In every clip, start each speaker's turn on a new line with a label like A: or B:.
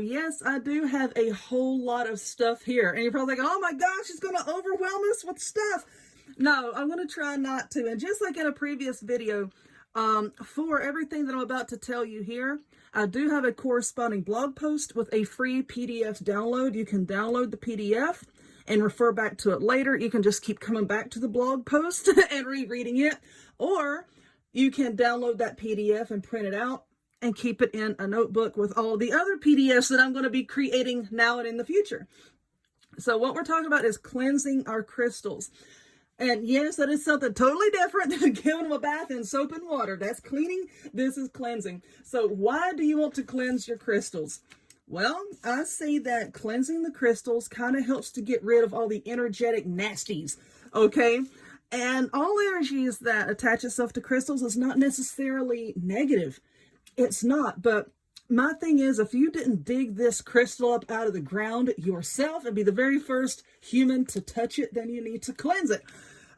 A: yes, I do have a whole lot of stuff here. And you're probably like, oh my gosh, it's going to overwhelm us with stuff. No, I'm going to try not to. And just like in a previous video, for everything that I'm about to tell you here, I do have a corresponding blog post with a free PDF download. You can download the PDF and refer back to it later. You can just keep coming back to the blog post and rereading it. Or you can download that PDF and print it out and keep it in a notebook with all the other PDFs that I'm going to be creating now and in the future. So what we're talking about is cleansing our crystals. And yes, that is something totally different than giving them a bath in soap and water. That's cleaning. This is cleansing. So why do you want to cleanse your crystals? Well, I say that cleansing the crystals kind of helps to get rid of all the energetic nasties, okay? And all energies that attach itself to crystals is not necessarily negative. It's not, but my thing is, if you didn't dig this crystal up out of the ground yourself and be the very first human to touch it, then you need to cleanse it.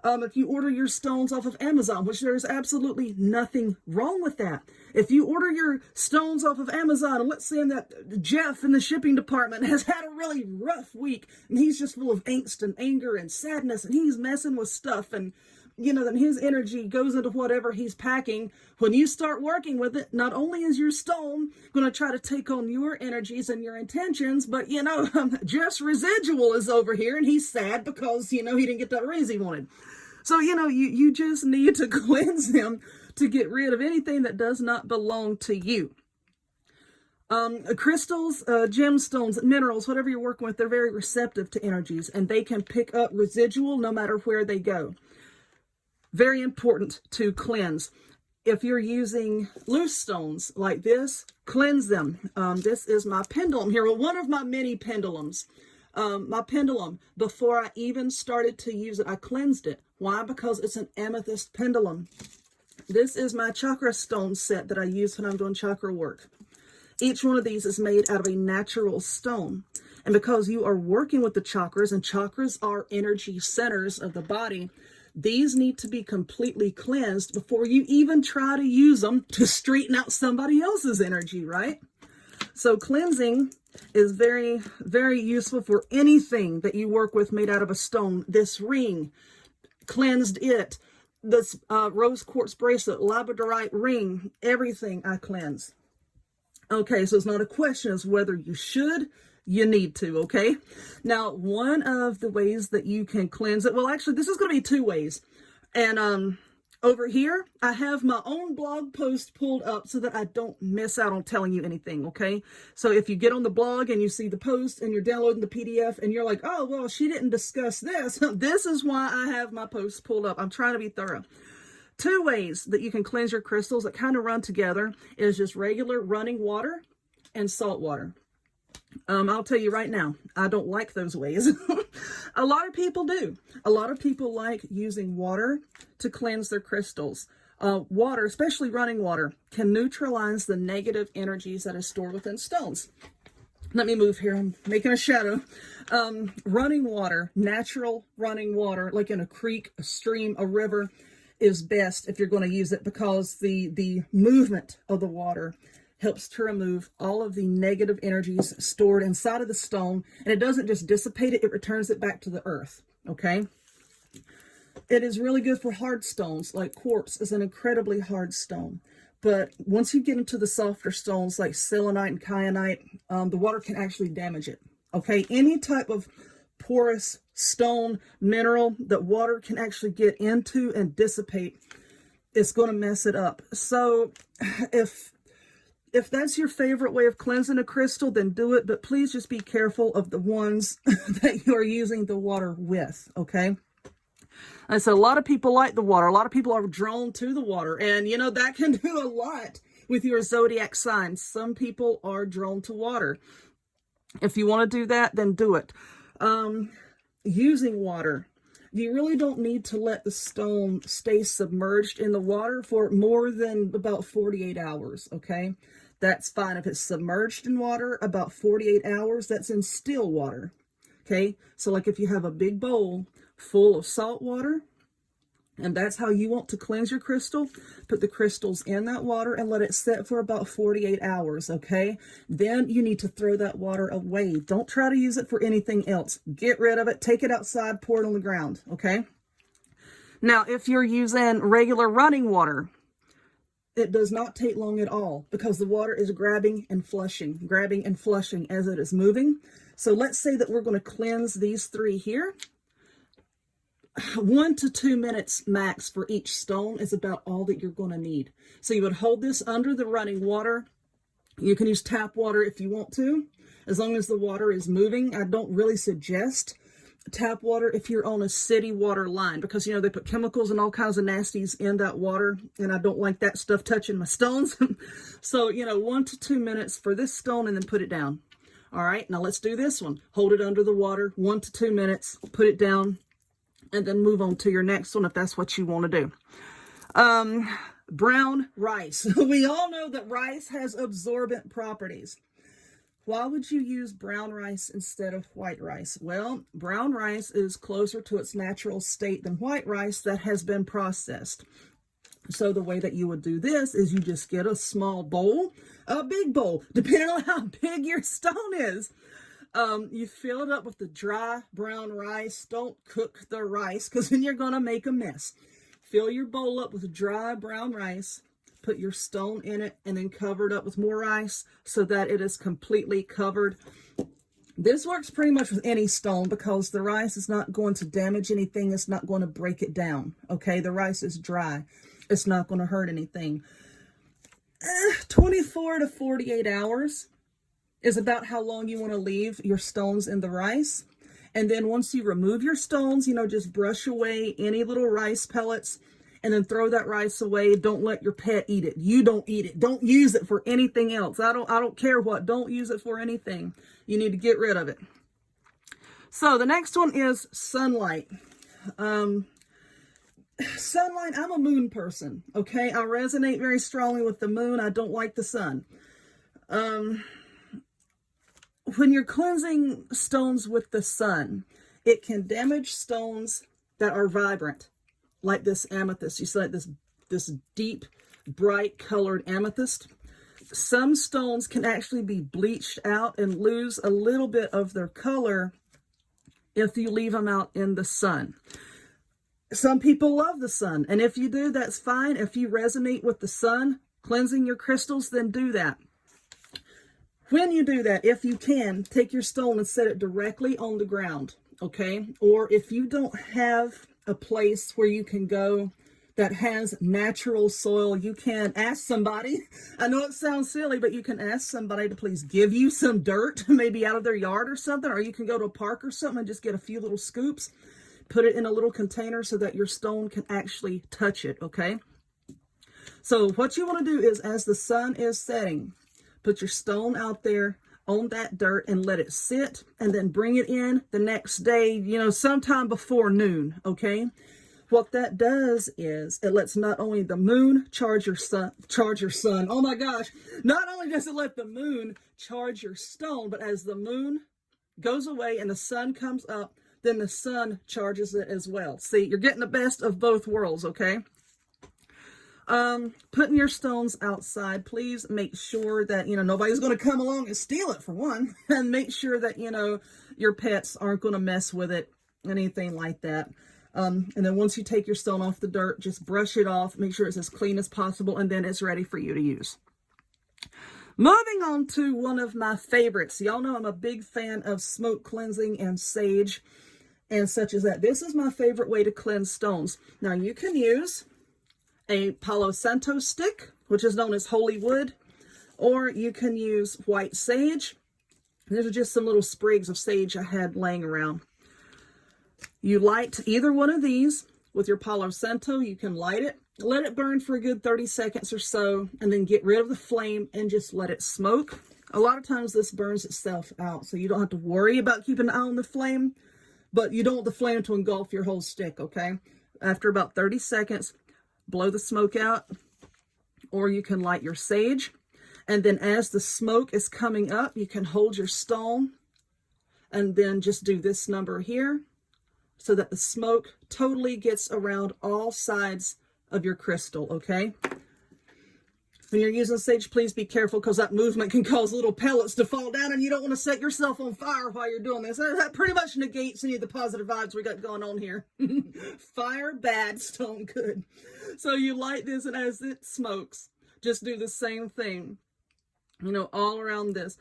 A: If you order your stones off of Amazon, which there's absolutely nothing wrong with that. If you order your stones off of Amazon, and let's say that Jeff in the shipping department has had a really rough week, and he's just full of angst and anger and sadness, and he's messing with stuff, and you know, then his energy goes into whatever he's packing. When you start working with it, not only is your stone going to try to take on your energies and your intentions, but, you know, Jeff's residual is over here and he's sad because, you know, he didn't get that raise he wanted. So, you know, you just need to cleanse him to get rid of anything that does not belong to you. Crystals, gemstones, minerals, whatever you're working with, they're very receptive to energies and they can pick up residual no matter where they go. Very important to cleanse. If you're using loose stones like this, cleanse them. This is my pendulum here. Well, one of my many pendulums. My pendulum, before I even started to use it, I cleansed it. Why? Because it's an amethyst pendulum. This is my chakra stone set that I use when I'm doing chakra work. Each one of these is made out of a natural stone. And because you are working with the chakras, and chakras are energy centers of the body, these need to be completely cleansed before you even try to use them to straighten out somebody else's energy, right? So cleansing is very, very useful for anything that you work with made out of a stone. This ring, cleansed it. This rose quartz bracelet, labradorite ring, everything I cleanse. Okay, so it's not a question as whether you should. You need to, okay? Now, one of the ways that you can cleanse it, well, actually, this is going to be two ways. And over here, I have my own blog post pulled up so that I don't miss out on telling you anything, okay? So if you get on the blog and you see the post and you're downloading the PDF and you're like, oh, well, she didn't discuss this. This is why I have my posts pulled up. I'm trying to be thorough. Two ways that you can cleanse your crystals that kind of run together is just regular running water and salt water. I'll tell you right now, I don't like those ways. A lot of people do. A lot of people like using water to cleanse their crystals. Water, especially running water, can neutralize the negative energies that is stored within stones. Let me move here. I'm making a shadow. Running water, natural running water, like in a creek, a stream, a river, is best if you're going to use it because the movement of the water helps to remove all of the negative energies stored inside of the stone. And it doesn't just dissipate it, it returns it back to the earth, okay? It is really good for hard stones, like quartz is an incredibly hard stone. But once you get into the softer stones like selenite and kyanite, the water can actually damage it, okay? Any type of porous stone, mineral that water can actually get into and dissipate, it's going to mess it up. So if that's your favorite way of cleansing a crystal, then do it. But please just be careful of the ones that you are using the water with, okay? And so a lot of people like the water. A lot of people are drawn to the water. And, you know, that can do a lot with your zodiac signs. Some people are drawn to water. If you want to do that, then do it. Using water. You really don't need to let the stone stay submerged in the water for more than about 48 hours, okay? That's fine. If it's submerged in water, about 48 hours, that's in still water, okay? So like if you have a big bowl full of salt water, And that's how you want to cleanse your crystal. Put the crystals in that water and let it set for about 48 hours, okay? Then you need to throw that water away. Don't try to use it for anything else. Get rid of it. Take it outside. Pour it on the ground, okay? Now, if you're using regular running water, it does not take long at all because the water is grabbing and flushing as it is moving. So let's say that we're going to cleanse these 3 here. 1 to 2 minutes max for each stone is about all that you're going to need. So you would hold this under the running water. You can use tap water if you want to, as long as the water is moving. I don't really suggest tap water if you're on a city water line because, you know, they put chemicals and all kinds of nasties in that water, and I don't like that stuff touching my stones. So, you know, 1 to 2 minutes for this stone and then put it down. All right, now let's do this one. Hold it under the water, 1 to 2 minutes, put it down, and then move on to your next one if that's what you want to do. Brown rice. We all know that rice has absorbent properties. Why would you use brown rice instead of white rice? Well, brown rice is closer to its natural state than white rice that has been processed. So the way that you would do this is you just get a small bowl, a big bowl, depending on how big your stone is. You fill it up with the dry brown rice. Don't cook the rice because then you're going to make a mess. Fill your bowl up with dry brown rice. Put your stone in it and then cover it up with more rice so that it is completely covered. This works pretty much with any stone because the rice is not going to damage anything. It's not going to break it down. Okay, the rice is dry. It's not going to hurt anything. 24 to 48 hours is about how long you want to leave your stones in the rice. And then once you remove your stones, you know, just brush away any little rice pellets and then throw that rice away. Don't let your pet eat it. You don't eat it. Don't use it for anything else. I don't care what. Don't use it for anything. You need to get rid of it. So the next one is sunlight. Sunlight, I'm a moon person, okay? I resonate very strongly with the moon. I don't like the sun. When you're cleansing stones with the sun, it can damage stones that are vibrant, like this amethyst. You see like this deep, bright colored amethyst. Some stones can actually be bleached out and lose a little bit of their color if you leave them out in the sun. Some people love the sun, and if you do, that's fine. If you resonate with the sun, cleansing your crystals, then do that. When you do that, if you can, take your stone and set it directly on the ground, okay? Or if you don't have a place where you can go that has natural soil, you can ask somebody. I know it sounds silly, but you can ask somebody to please give you some dirt, maybe out of their yard or something, or you can go to a park or something and just get a few little scoops, put it in a little container so that your stone can actually touch it, okay? So what you want to do is, as the sun is setting, put your stone out there on that dirt and let it sit, and then bring it in the next day, you know, sometime before noon, okay? What that does is it lets not only the moon charge your sun. Oh my gosh. Not only does it let the moon charge your stone, but as the moon goes away and the sun comes up, then the sun charges it as well. See, you're getting the best of both worlds, okay? Putting your stones outside, please make sure that, you know, nobody's going to come along and steal it, for one, and make sure that, you know, your pets aren't going to mess with it, anything like that. And then once you take your stone off the dirt, just brush it off, make sure it's as clean as possible, and then it's ready for you to use. Moving on to one of my favorites. Y'all know I'm a big fan of smoke cleansing and sage and such as that. This is my favorite way to cleanse stones. Now, you can use a Palo Santo stick, which is known as holy wood, or you can use white sage. These are just some little sprigs of sage I had laying around. You light either one of these with your Palo Santo. You can light it, let it burn for a good 30 seconds or so, and then get rid of the flame and just let it smoke. A lot of times this burns itself out, so you don't have to worry about keeping an eye on the flame, but you don't want the flame to engulf your whole stick, okay? After about 30 seconds, blow the smoke out, or you can light your sage. And then as the smoke is coming up, you can hold your stone and then just do this number here. so that the smoke totally gets around all sides of your crystal, okay? When you're using sage, please be careful, because that movement can cause little pellets to fall down, and you don't want to set yourself on fire while you're doing this. That pretty much negates any of the positive vibes we got going on here. Fire bad, stone good. So you light this, and as it smokes, just do the same thing, you know, all around this.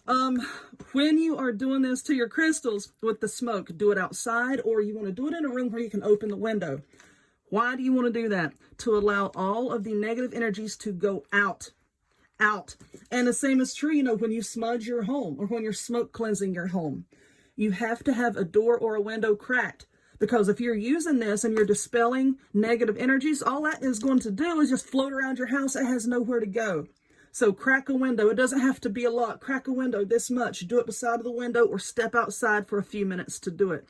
A: When you are doing this to your crystals with the smoke, do it outside, or you want to do it in a room where you can open the window. Why do you want to do that? To allow all of the negative energies to go out. And the same is true, you know, when you smudge your home or when you're smoke cleansing your home. You have to have a door or a window cracked, because if you're using this and you're dispelling negative energies, all that is going to do is just float around your house. It has nowhere to go. So crack a window. It doesn't have to be a lot. Crack a window this much. Do it beside of the window, or step outside for a few minutes to do it.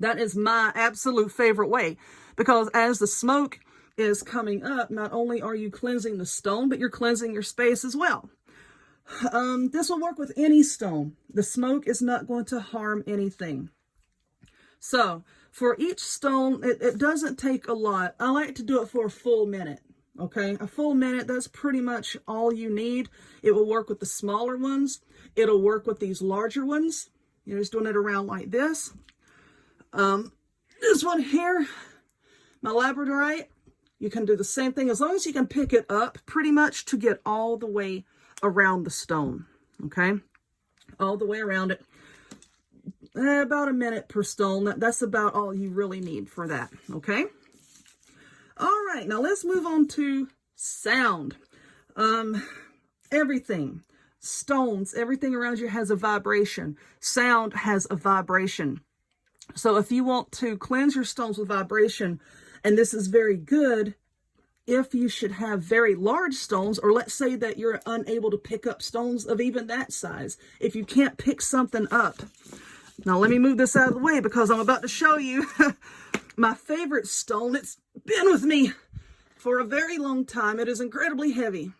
A: That is my absolute favorite way, because as the smoke is coming up, not only are you cleansing the stone, but you're cleansing your space as well. This will work with any stone. The smoke is not going to harm anything. So for each stone, it doesn't take a lot. I like to do it for a full minute. Okay, a full minute, that's pretty much all you need. It will work with the smaller ones. It'll work with these larger ones. You're just doing it around like this. This one here, my labradorite, you can do the same thing, as long as you can pick it up pretty much to get all the way around the stone. Okay, all the way around it. About a minute per stone. That's about all you really need for that. Okay. All right, now let's move on to sound. Everything, stones, everything around you has a vibration. Sound has a vibration. So if you want to cleanse your stones with vibration, and this is very good if you should have very large stones, or let's say that you're unable to pick up stones of even that size. If you can't pick something up. Now let me move this out of the way, because I'm about to show you my favorite stone. It's been with me for a very long time. It is incredibly heavy.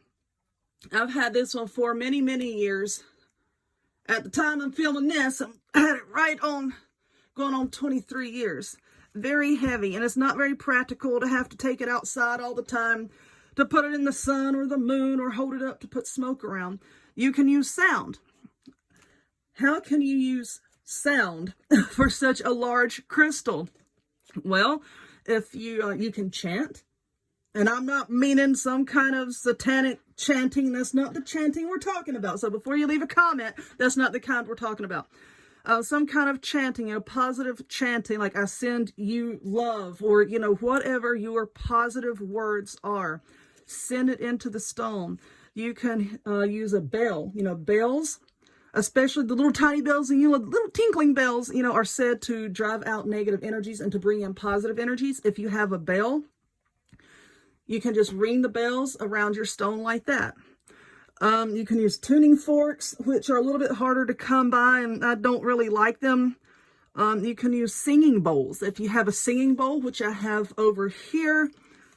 A: I've had this one for many, many years. At the time I'm filming this, I had it right on, going on 23 years. Very heavy, and it's not very practical to have to take it outside all the time, to put it in the sun or the moon, or hold it up to put smoke around. You can use sound. How can you use sound for such a large crystal? Well, if you can chant, and I'm not meaning some kind of satanic chanting. That's not the chanting we're talking about. So before you leave a comment, that's not the kind we're talking about. Some kind of chanting, positive chanting, like I send you love, or, whatever your positive words are. Send it into the stone. You can use a bell. Bells, especially the little tiny bells and little tinkling bells, are said to drive out negative energies and to bring in positive energies. If you have a bell, you can just ring the bells around your stone like that. You can use tuning forks, which are a little bit harder to come by, and I don't really like them. You can use singing bowls. If you have a singing bowl, which I have over here,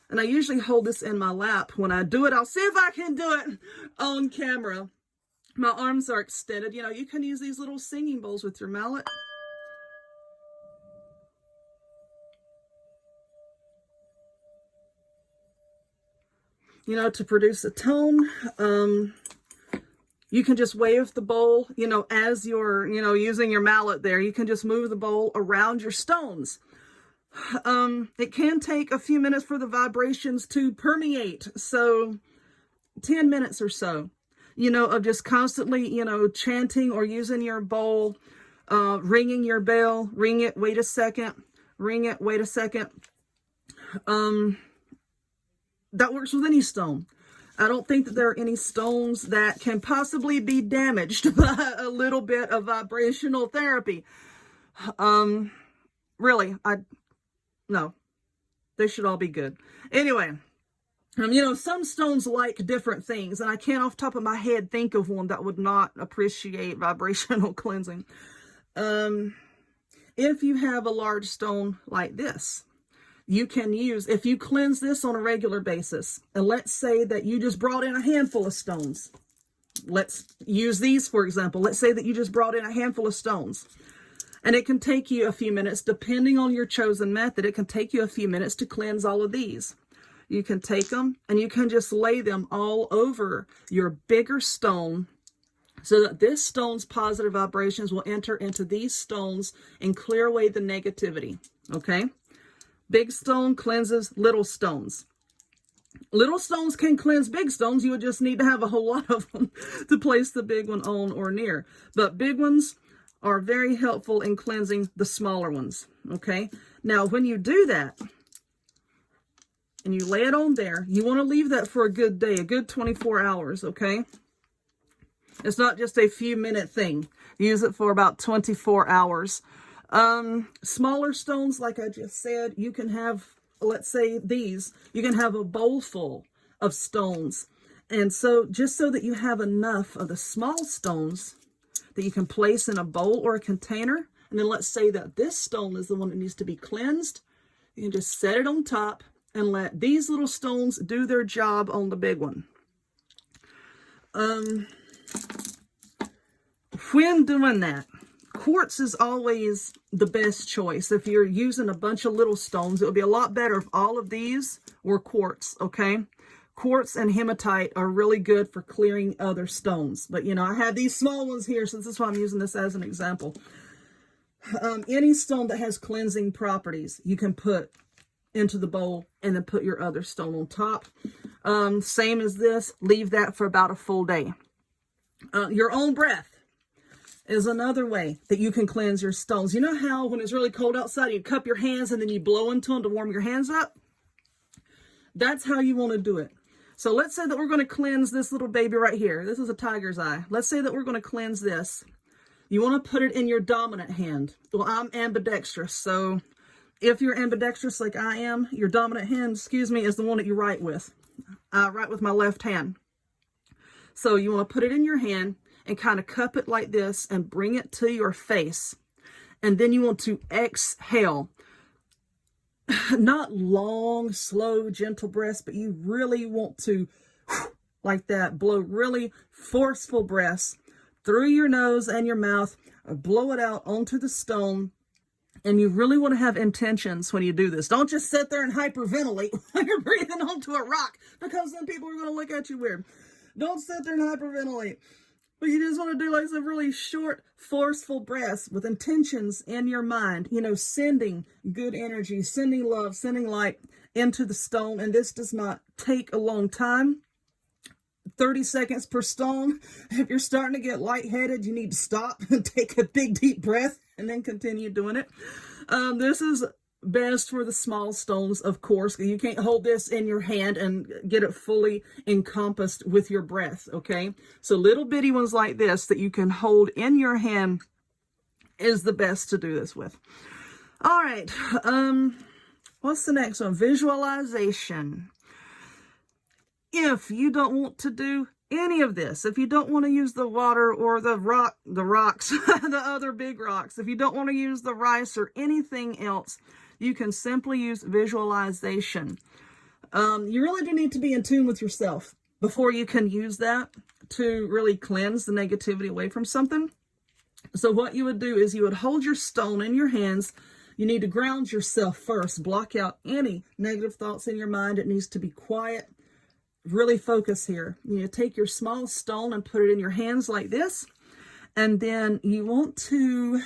A: and I usually hold this in my lap when I do it. I'll see if I can do it on camera. My arms are extended. You can use these little singing bowls with your mallet. To produce a tone. You can just wave the bowl, as you're, using your mallet there. You can just move the bowl around your stones. It can take a few minutes for the vibrations to permeate. So 10 minutes or so, of just constantly, chanting or using your bowl, ringing your bell, ring it, wait a second, ring it, wait a second. That works with any stone. I don't think that there are any stones that can possibly be damaged by a little bit of vibrational therapy. Really, no, they should all be good. Anyway, some stones like different things, and I can't off the top of my head think of one that would not appreciate vibrational cleansing. If you have a large stone like this, you can use, if you cleanse this on a regular basis, and let's say that you just brought in a handful of stones. Let's use these, for example. Let's say that you just brought in a handful of stones. And it can take you a few minutes, depending on your chosen method. It can take you a few minutes to cleanse all of these. You can take them and you can just lay them all over your bigger stone so that this stone's positive vibrations will enter into these stones and clear away the negativity. Okay? Big stone cleanses little stones. Little stones can cleanse big stones. You would just need to have a whole lot of them to place the big one on or near. But big ones are very helpful in cleansing the smaller ones. Okay? Now, when you do that, and you lay it on there, you want to leave that for a good day, a good 24 hours, okay? It's not just a few minute thing. Use it for about 24 hours. Smaller stones, like I just said, you can have, let's say these, you can have a bowl full of stones. And so just so that you have enough of the small stones that you can place in a bowl or a container, and then let's say that this stone is the one that needs to be cleansed, you can just set it on top and let these little stones do their job on the big one. When doing that, quartz is always the best choice. If you're using a bunch of little stones, it would be a lot better if all of these were quartz, okay? Quartz and hematite are really good for clearing other stones. But, you know, I have these small ones here, so this is why I'm using this as an example. Any stone that has cleansing properties, you can put into the bowl and then put your other stone on top. Same as this, leave that for about a full day. Your own breath is another way that you can cleanse your stones. You know how when it's really cold outside, you cup your hands and then you blow into them to warm your hands up? That's how you want to do it. So let's say that we're going to cleanse this little baby right here. This is a tiger's eye. Let's say that we're going to cleanse this. You want to put it in your dominant hand. Well, I'm ambidextrous, so if you're ambidextrous like I am, your dominant hand, is the one that you write with. I write with my left hand. So you want to put it in your hand and kind of cup it like this and bring it to your face. And then you want to exhale. Not long, slow, gentle breaths, but you really want to, like that, blow really forceful breaths through your nose and your mouth, blow it out onto the stone. And you really want to have intentions when you do this. Don't just sit there and hyperventilate when you're breathing onto a rock, because then people are going to look at you weird. Don't sit there and hyperventilate. But you just want to do like some really short, forceful breaths with intentions in your mind. You know, sending good energy, sending love, sending light into the stone. And this does not take a long time. 30 seconds per stone. If you're starting to get lightheaded, you need to stop and take a big deep breath and then continue doing it. This is best for the small stones, of course. You can't hold this in your hand and get it fully encompassed with your breath, okay? So little bitty ones like this that you can hold in your hand is the best to do this with. All right. What's the next one? Visualization. If you don't want to do any of this, if you don't want to use the water or the rocks, the other big rocks, if you don't want to use the rice or anything else, you can simply use visualization. You really do need to be in tune with yourself before you can use that to really cleanse the negativity away from something. So what you would do is you would hold your stone in your hands. You need to ground yourself first. Block out any negative thoughts in your mind. It needs to be quiet. Really focus here. You take your small stone and put it in your hands like this. And then you want to,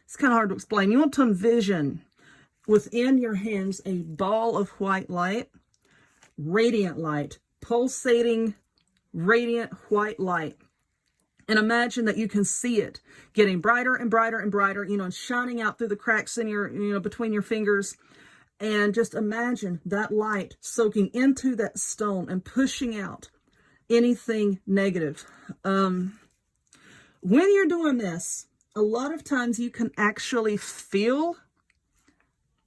A: it's kind of hard to explain. You want to envision within your hands a ball of white light, radiant light, pulsating, radiant white light. And imagine that you can see it getting brighter and brighter and brighter, you know, and shining out through the cracks in your, you know, between your fingers. And just imagine that light soaking into that stone and pushing out anything negative. When you're doing this, a lot of times you can actually feel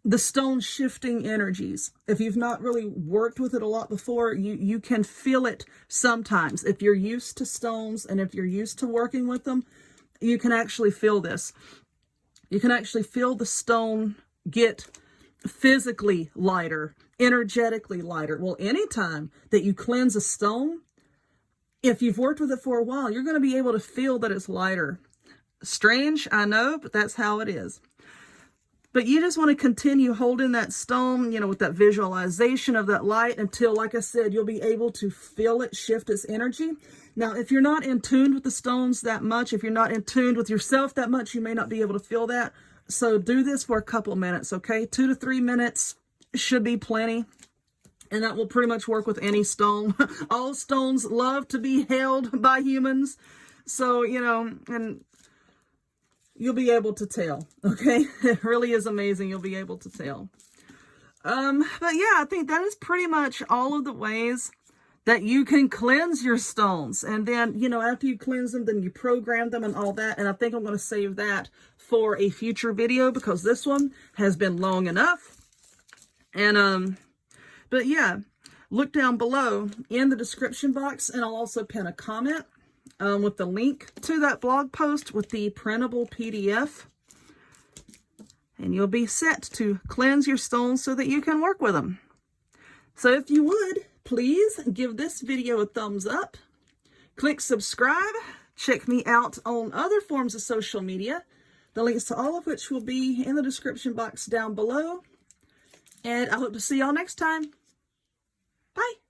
A: the stone shifting energies. If you've not really worked with it a lot before, you can feel it sometimes. If you're used to stones and if you're used to working with them, you can actually feel this. You can actually feel the stone get physically lighter, energetically lighter. Well, anytime that you cleanse a stone, if you've worked with it for a while, you're going to be able to feel that it's lighter. Strange, I know, but that's how it is. But you just want to continue holding that stone, you know, with that visualization of that light until, like I said, you'll be able to feel it shift its energy. Now, if you're not in tune with the stones that much, if you're not in tune with yourself that much, you may not be able to feel that. So do this for a couple minutes, okay? 2 to 3 minutes should be plenty. And that will pretty much work with any stone. All stones love to be held by humans. So, you know, and you'll be able to tell, okay? It really is amazing. You'll be able to tell. But yeah, I think that is pretty much all of the ways that you can cleanse your stones. And then, you know, after you cleanse them, then you program them and all that. And I think I'm going to save that for a future video because this one has been long enough. And, but yeah, look down below in the description box, and I'll also pin a comment with the link to that blog post with the printable PDF. And you'll be set to cleanse your stones so that you can work with them. So if you would, please give this video a thumbs up. Click subscribe. Check me out on other forms of social media, the links to all of which will be in the description box down below. And I hope to see y'all next time. Bye.